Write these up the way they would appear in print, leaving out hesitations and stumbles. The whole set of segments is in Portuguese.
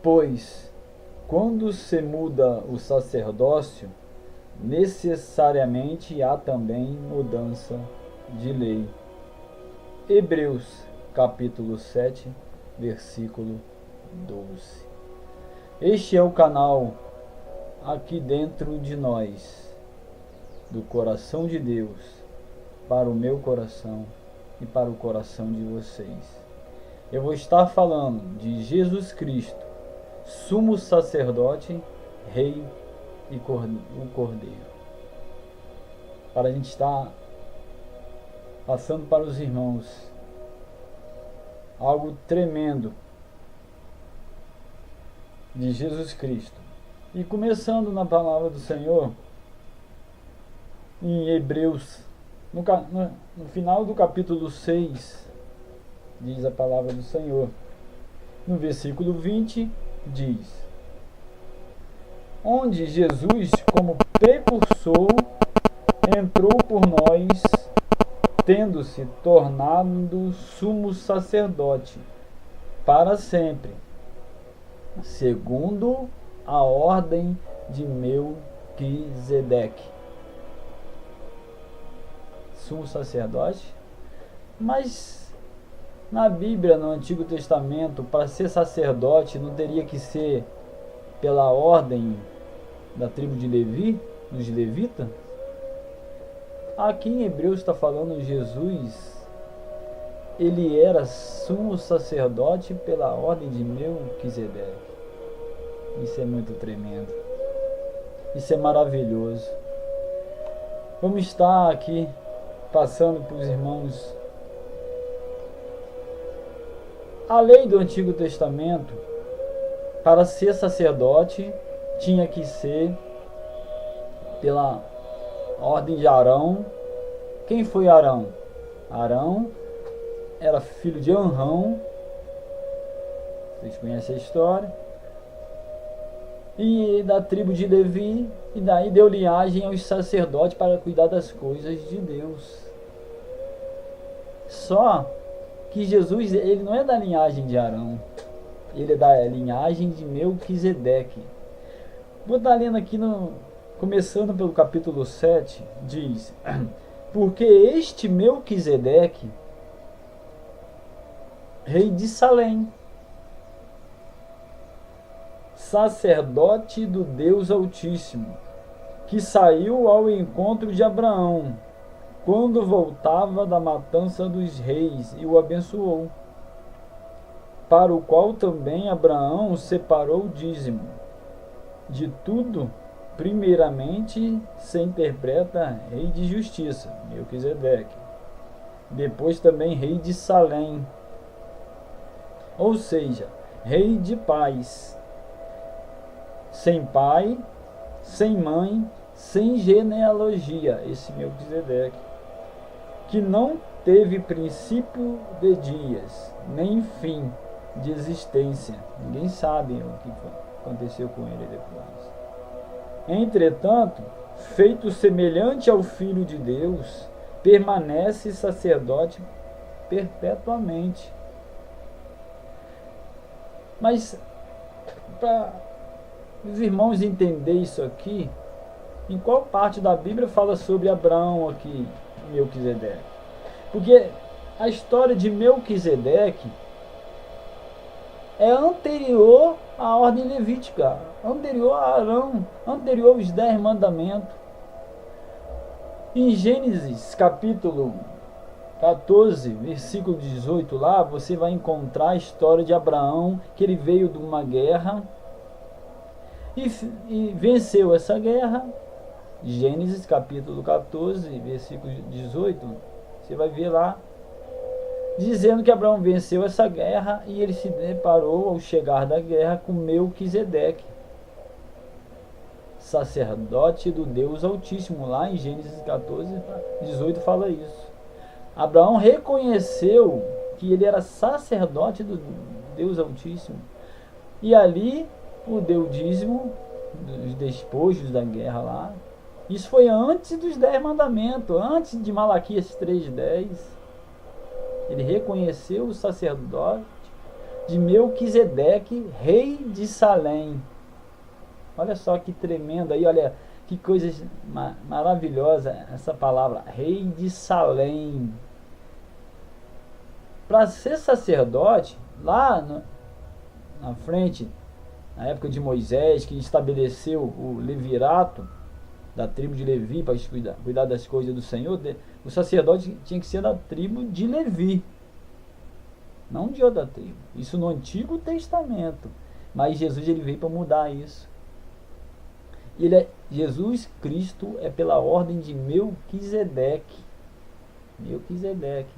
Pois, quando se muda o sacerdócio, necessariamente há também mudança de lei. Hebreus, capítulo 7, versículo 12. Este é o canal aqui dentro de nós, do coração de Deus, para o meu coração e para o coração de vocês. Eu vou estar falando de Jesus Cristo, sumo sacerdote, rei e o cordeiro. Para a gente estar passando para os irmãos algo tremendo de Jesus Cristo. E começando na palavra do Senhor, em Hebreus, no final do capítulo 6, diz a palavra do Senhor. No versículo 20, diz: onde Jesus, como precursor, entrou por nós, tendo-se tornado sumo sacerdote para sempre, segundo a ordem de Melquisedeque. Sumo sacerdote? Mas na Bíblia, no Antigo Testamento, para ser sacerdote não teria que ser pela ordem da tribo de Levi, dos levitas? Aqui em Hebreus está falando Jesus, ele era sumo sacerdote pela ordem de Melquisedeque. Isso é muito tremendo. Isso é maravilhoso. Vamos estar aqui passando para os irmãos a lei do Antigo Testamento. Para ser sacerdote tinha que ser pela ordem de Arão. Quem foi Arão? Arão era filho de Arão. Vocês conhecem a história. E da tribo de Levi, e daí deu linhagem aos sacerdotes para cuidar das coisas de Deus. Só que Jesus, ele não é da linhagem de Arão, ele é da linhagem de Melquisedeque. Vou estar lendo aqui, começando pelo capítulo 7, diz: porque este Melquisedeque, rei de Salém, sacerdote do Deus Altíssimo, que saiu ao encontro de Abraão, quando voltava da matança dos reis, e o abençoou, para o qual também Abraão separou o dízimo de tudo. Primeiramente se interpreta rei de justiça, Melquisedeque, depois também rei de Salém, ou seja, rei de paz, sem pai, sem mãe, sem genealogia, esse Melquisedeque, que não teve princípio de dias, nem fim de existência. Ninguém sabe o que aconteceu com ele depois. Entretanto, feito semelhante ao Filho de Deus, permanece sacerdote perpetuamente. Mas, para os irmãos entenderem isso aqui, em qual parte da Bíblia fala sobre Abraão aqui, Melquisedeque? Porque a história de Melquisedeque é anterior à ordem levítica, anterior a Arão, anterior aos 10 mandamentos. Em Gênesis capítulo 14, versículo 18, lá você vai encontrar a história de Abraão, que ele veio de uma guerra e venceu essa guerra. Gênesis capítulo 14, versículo 18, você vai ver lá, dizendo que Abraão venceu essa guerra e ele se deparou ao chegar da guerra com Melquisedeque, sacerdote do Deus Altíssimo. Lá em Gênesis 14, 18 fala isso. Abraão reconheceu que ele era sacerdote do Deus Altíssimo, e ali o deu dízimo dos despojos da guerra lá. Isso foi antes dos 10 mandamentos, antes de Malaquias 3:10. Ele reconheceu o sacerdote de Melquisedeque, rei de Salém. Olha só que tremendo aí, olha que coisa maravilhosa essa palavra, rei de Salém. Para ser sacerdote, na frente, na época de Moisés, que estabeleceu o levirato da tribo de Levi para cuidar das coisas do Senhor, o sacerdote tinha que ser da tribo de Levi, não de outra tribo. Isso no Antigo Testamento. Mas Jesus ele veio para mudar isso. Jesus Cristo é pela ordem de Melquisedeque. Melquisedeque,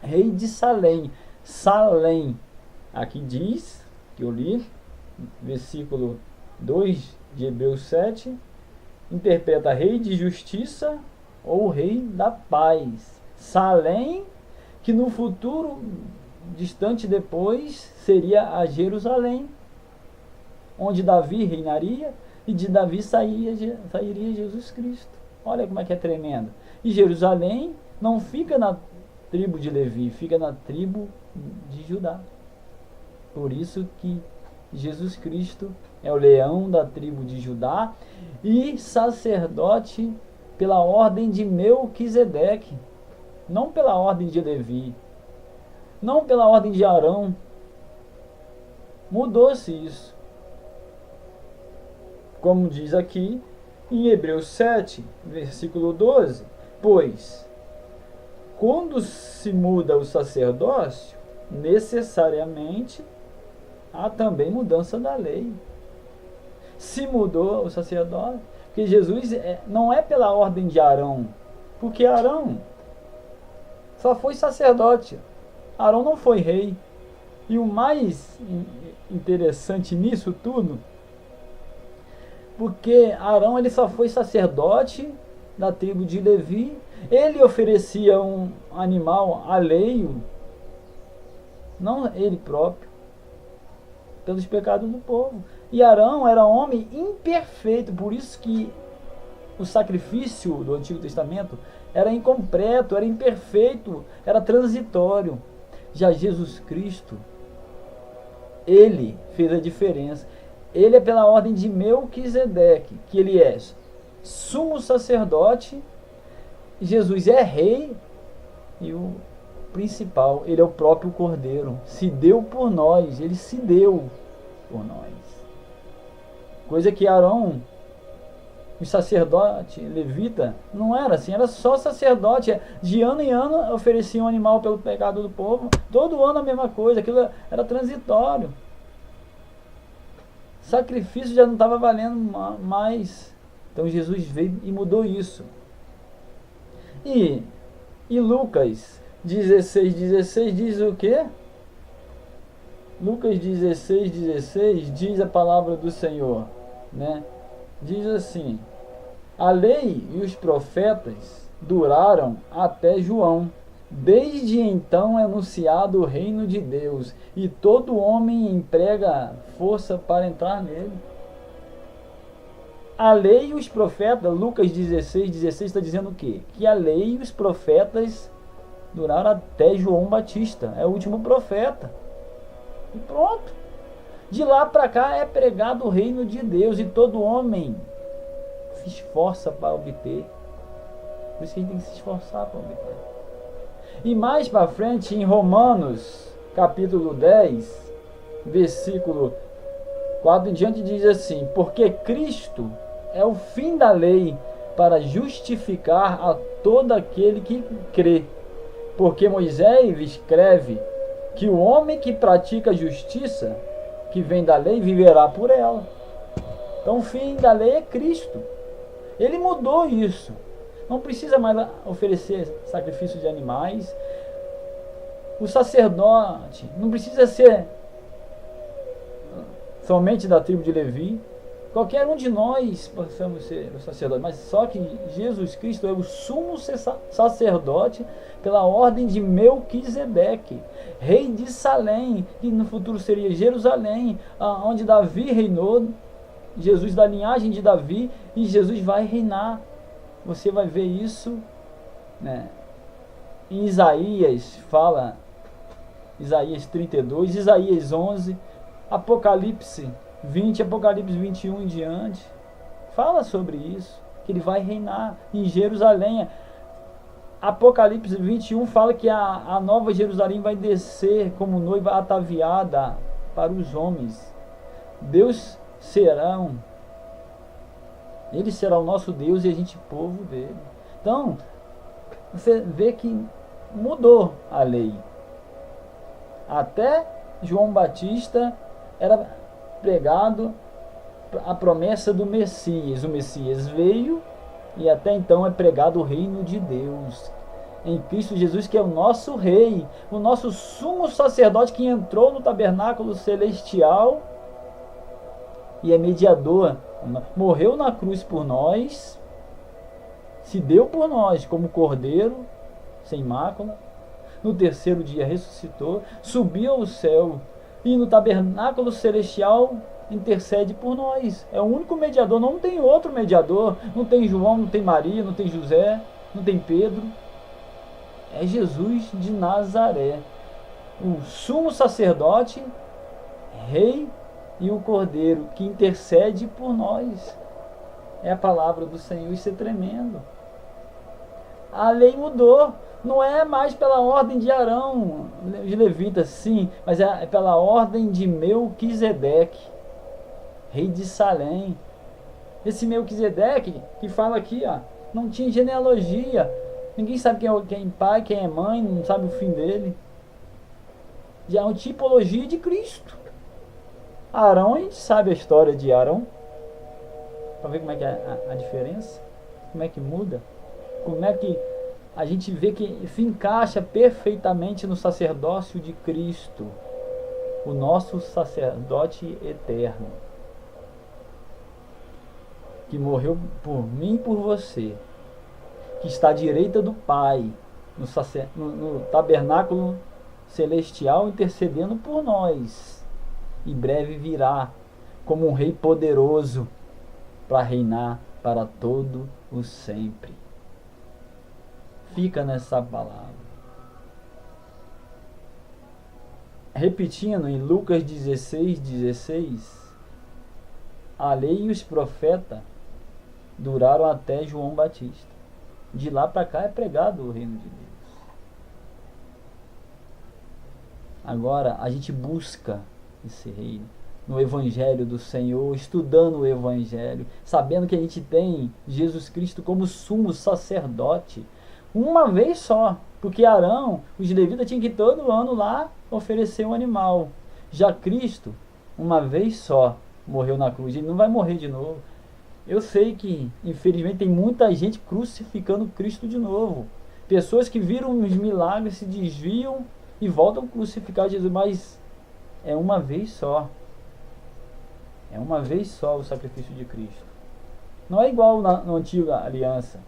rei de Salém. Salém, aqui diz, que eu li, versículo 2 de Hebreus 7, interpreta rei de justiça ou rei da paz. Salém, que no futuro distante depois seria a Jerusalém, onde Davi reinaria, e de Davi sairia Jesus Cristo. Olha como é que é tremendo. E Jerusalém não fica na tribo de Levi, fica na tribo de Judá. Por isso que Jesus Cristo é o leão da tribo de Judá e sacerdote pela ordem de Melquisedeque, não pela ordem de Levi, não pela ordem de Arão. Mudou-se isso. Como diz aqui em Hebreus 7, versículo 12, pois quando se muda o sacerdócio, necessariamente há também mudança da lei. Se mudou o sacerdócio, porque Jesus não é pela ordem de Arão, porque Arão só foi sacerdote, Arão não foi rei. E o mais interessante nisso tudo, porque Arão ele só foi sacerdote da tribo de Levi, ele oferecia um animal alheio, não ele próprio, pelos pecados do povo. E Arão era homem imperfeito, por isso que o sacrifício do Antigo Testamento era incompleto, era imperfeito, era transitório. Já Jesus Cristo, ele fez a diferença. Ele é pela ordem de Melquisedeque, que ele é sumo sacerdote, Jesus é rei, e o principal, ele é o próprio Cordeiro. Se deu por nós, ele se deu por nós. Coisa que Arão, o sacerdote levita, não era assim, era só sacerdote. De ano em ano oferecia um animal pelo pecado do povo, todo ano a mesma coisa, aquilo era transitório. Sacrifício já não estava valendo mais. Então Jesus veio e mudou isso. E Lucas 16:16 diz o quê? Lucas 16:16 diz a palavra do Senhor, né? Diz assim: a lei e os profetas duraram até João. Desde então é anunciado o reino de Deus, e todo homem emprega força para entrar nele. A lei e os profetas, Lucas 16:16 está dizendo o quê? Que a lei e os profetas duraram até João Batista, é o último profeta. E pronto. De lá para cá é pregado o reino de Deus, e todo homem se esforça para obter. Por isso que a gente tem que se esforçar para obter. E mais para frente, em Romanos, capítulo 10, versículo 4 em diante, diz assim: porque Cristo é o fim da lei para justificar a todo aquele que crê. Porque Moisés escreve que o homem que pratica a justiça, que vem da lei, viverá por ela. Então o fim da lei é Cristo. Ele mudou isso. Não precisa mais oferecer sacrifício de animais. O sacerdote não precisa ser somente da tribo de Levi. Qualquer um de nós possamos ser o sacerdote, mas só que Jesus Cristo é o sumo sacerdote pela ordem de Melquisedeque, rei de Salém, que no futuro seria Jerusalém, onde Davi reinou. Jesus da linhagem de Davi, e Jesus vai reinar. Você vai ver isso, né? Em Isaías fala Isaías 32, Isaías 11, Apocalipse 20, Apocalipse 21 em diante. Fala sobre isso, que ele vai reinar em Jerusalém. Apocalipse 21 fala que a nova Jerusalém vai descer como noiva ataviada para os homens. Ele será o nosso Deus e a gente povo dele. Então, você vê que mudou a lei. Até João Batista era pregado a promessa do Messias. O Messias veio e até então é pregado o reino de Deus em Cristo Jesus, que é o nosso rei, o nosso sumo sacerdote que entrou no tabernáculo celestial e é mediador, morreu na cruz por nós, se deu por nós como cordeiro sem mácula, no terceiro dia ressuscitou, subiu ao céu e no tabernáculo celestial intercede por nós. É o único mediador, não tem outro mediador. Não tem João, não tem Maria, não tem José, não tem Pedro. É Jesus de Nazaré, o sumo sacerdote, rei e o cordeiro que intercede por nós. É a palavra do Senhor, isso é tremendo. A lei mudou. Não é mais pela ordem de Arão, de levitas, sim, mas é pela ordem de Melquisedeque, rei de Salém. Esse Melquisedeque, que fala aqui, ó, não tinha genealogia. Ninguém sabe quem é pai, quem é mãe, não sabe o fim dele. Já é uma tipologia de Cristo. Arão, a gente sabe a história de Arão. Para ver como é que é a diferença. Como é que muda. Como é que a gente vê que se encaixa perfeitamente no sacerdócio de Cristo. O nosso sacerdote eterno. Que morreu por mim e por você. Que está à direita do Pai. No tabernáculo celestial intercedendo por nós. E breve virá como um rei poderoso para reinar para todo o sempre. Fica nessa palavra. Repetindo em Lucas 16, a lei e os profetas duraram até João Batista. De lá para cá é pregado o reino de Deus. Agora a gente busca esse reino no Evangelho do Senhor, estudando o Evangelho, sabendo que a gente tem Jesus Cristo como sumo sacerdote, uma vez só, porque Arão, os levitas tinham que todo ano lá oferecer um animal. Já Cristo, uma vez só, morreu na cruz, ele não vai morrer de novo. Eu sei que, infelizmente, tem muita gente crucificando Cristo de novo. Pessoas que viram os milagres, se desviam e voltam a crucificar Jesus, mas é uma vez só. É uma vez só o sacrifício de Cristo. Não é igual na antiga aliança.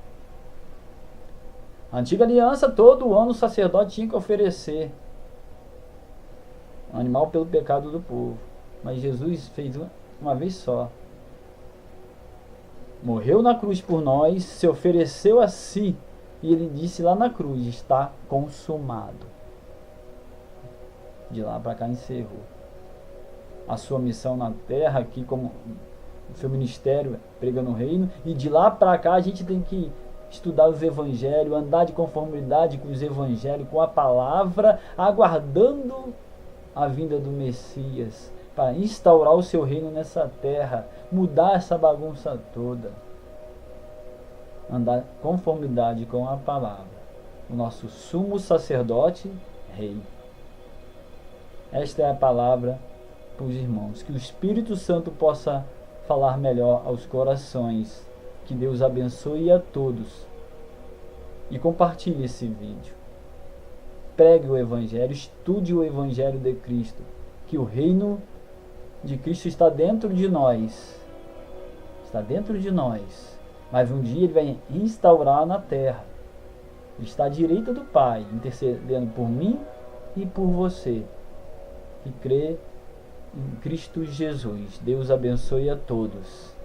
A antiga aliança, todo ano o sacerdote tinha que oferecer um animal pelo pecado do povo. Mas Jesus fez uma vez só. Morreu na cruz por nós, se ofereceu a si, e ele disse lá na cruz, está consumado. De lá para cá encerrou a sua missão na terra, aqui como o seu ministério pregando o reino, e de lá para cá a gente tem que estudar os evangelhos, andar de conformidade com os evangelhos, com a palavra, aguardando a vinda do Messias, para instaurar o seu reino nessa terra, mudar essa bagunça toda, andar em conformidade com a palavra, o nosso sumo sacerdote, rei. Esta é a palavra para os irmãos, que o Espírito Santo possa falar melhor aos corações, que Deus abençoe a todos, e compartilhe esse vídeo, pregue o Evangelho, estude o Evangelho de Cristo, que o reino de Cristo está dentro de nós, mas um dia ele vai instaurar na terra, ele está à direita do Pai, intercedendo por mim e por você, que crê em Cristo Jesus. Deus abençoe a todos.